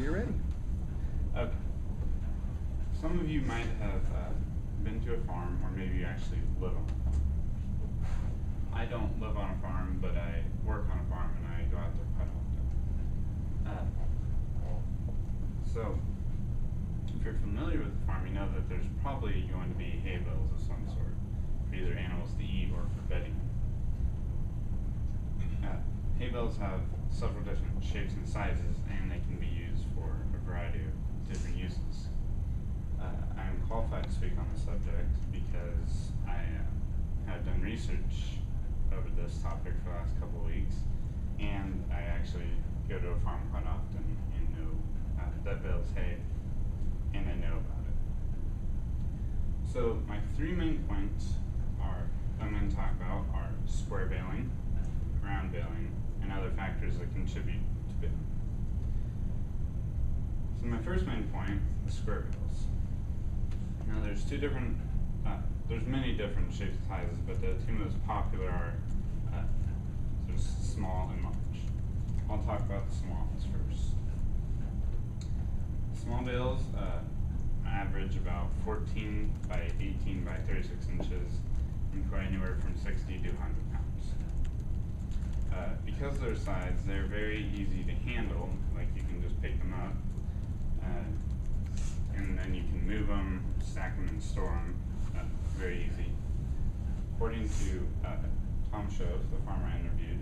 you're ready. Okay. Some of you might have been to a farm, or maybe you actually live on a farm. I don't live on a farm, but I work on a farm and I go out there quite often. So, if you're familiar with the farm, you know that there's probably going to be hay bales of some sort, for either animals to eat or for bedding. Hay bales have several different shapes and sizes, and they can be used for a variety of different uses. I am qualified to speak on the subject because I have done research over this topic for the last couple of weeks, and I actually go to a farm quite often and know that bales hay, and I know about it. So my three main points I'm going to talk about are square baling, round baling, and other factors that contribute to baling. So my first main point is square bales. Now there's there's many different shapes and sizes, but the two most popular are there's small and large. I'll talk about the small ones first. Small bales average about 14 by 18 by 36 inches and weigh anywhere from 60 to 100 pounds. Because of their size, they're very easy to handle. Like, you can just pick them up, and then you can move them, stack them, and store them. Very easy. According to Tom Shove, the farmer I interviewed,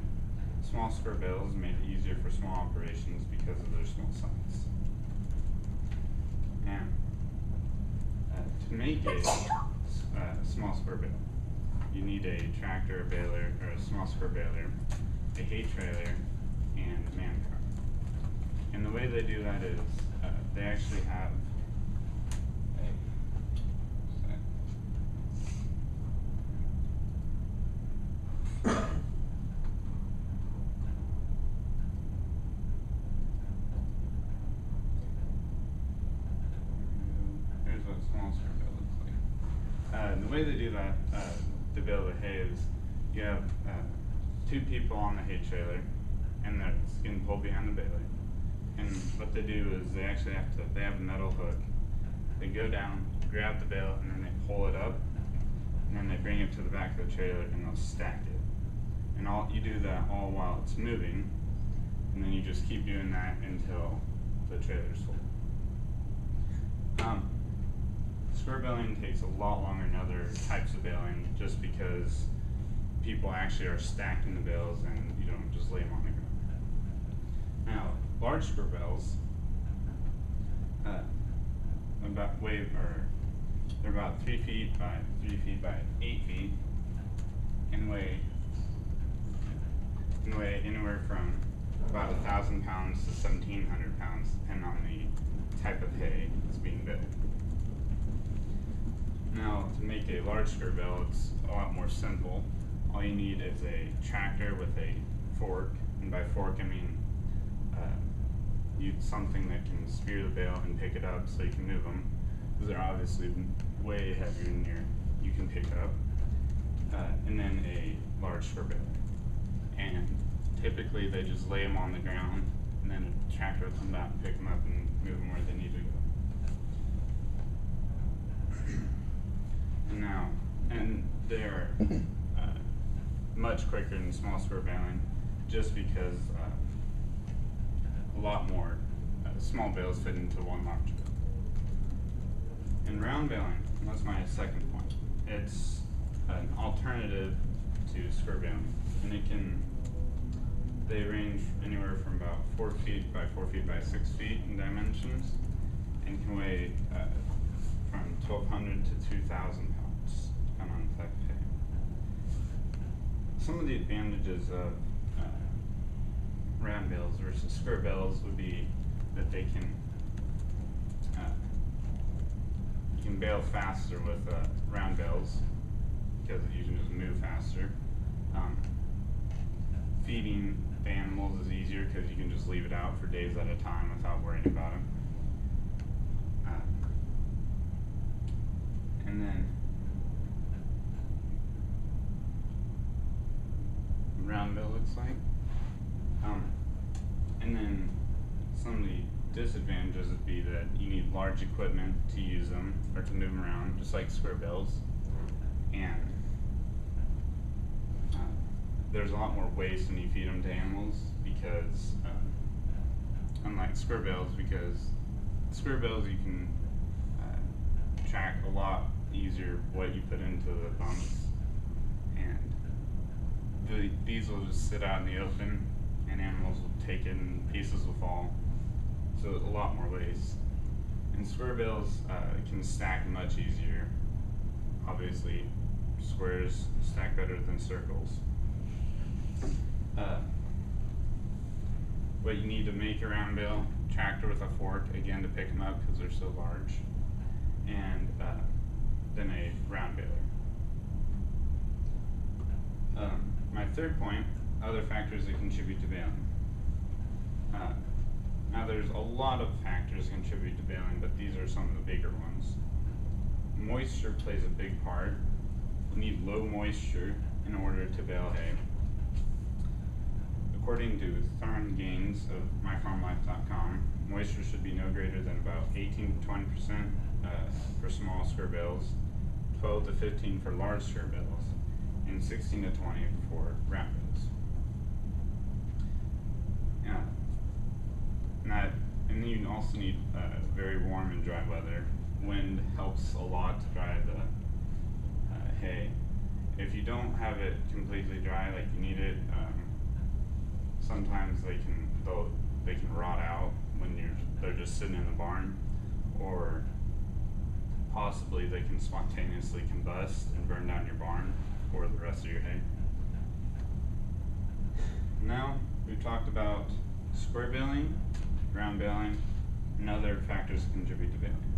small square bales made it easier for small operations because of their small size. Now, to make a small square bale, you need a tractor, a baler, or a small square baler, a hay trailer, and a man cart. And the way they do that is they actually have here's what a small square bale looks like. The way they do that to bale the hay is you have two people on the hay trailer, and they're getting pulled behind the baler. And what they do is they actually they have a metal hook. They go down, grab the bale, and then they pull it up, and then they bring it to the back of the trailer and they'll stack it. And you do that all while it's moving, and then you just keep doing that until the trailer's full. Square baling takes a lot longer than other types of baling just because people actually are stacking the bales and you don't just lay them on the ground. Now, large square bales, they're about 3 feet by 3 feet by 8 feet, and weigh anywhere from about 1,000 pounds to 1,700 pounds, depending on the type of hay that's being baled. Now, to make a large square bale, it's a lot more simple. All you need is a tractor with a fork, and by fork I mean something that can spear the bale and pick it up so you can move them, because they're obviously way heavier than you can pick up, and then a large square bale. And typically they just lay them on the ground, and then a tractor will come out and pick them up and move them where they need to go. And they're much quicker than small square baling, just because a lot more small bales fit into one large bale. And round baling, that's my second point. It's an alternative to square baling, and they range anywhere from about 4 feet by 4 feet by 6 feet in dimensions, and can weigh from 1,200 to 2,000 pounds, depending on the type of hay. Some of the advantages of round bales versus square bales would be that you can bale faster with round bales because you can just move faster. Feeding the animals is easier because you can just leave it out for days at a time without worrying about them. And then round bale looks like. And then some of the disadvantages would be that you need large equipment to use them or to move them around, just like square bales, and there's a lot more waste when you feed them to animals because unlike square bales, because square bales you can track a lot easier what you put into the bumps, and these will just sit out in the open and animals will take it and pieces will fall, so a lot more waste. And square bales can stack much easier. Obviously squares stack better than circles. What you need to make a round bale: tractor with a fork, again to pick them up because they're so large, and then a round baler. My third point: other factors that contribute to baling. Now there's a lot of factors that contribute to baling, but these are some of the bigger ones. Moisture plays a big part. You need low moisture in order to bale hay. According to Thorn Gaines of myfarmlife.com, moisture should be no greater than about 18 to 20% for small square bales, 12 to 15 for large square bales, and 16 to 20 for round bales. And then you also need very warm and dry weather. Wind helps a lot to dry the hay. If you don't have it completely dry like you need it, sometimes they can rot out when they're just sitting in the barn, or possibly they can spontaneously combust and burn down your barn or the rest of your hay. Now we've talked about square baling, round baling, and other factors that contribute to baling.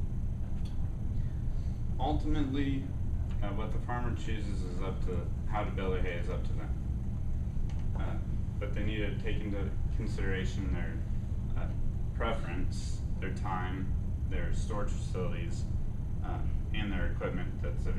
Ultimately, what the farmer chooses is up to how to bale their hay is up to them. But they need to take into consideration their preference, their time, their storage facilities, and their equipment that's available.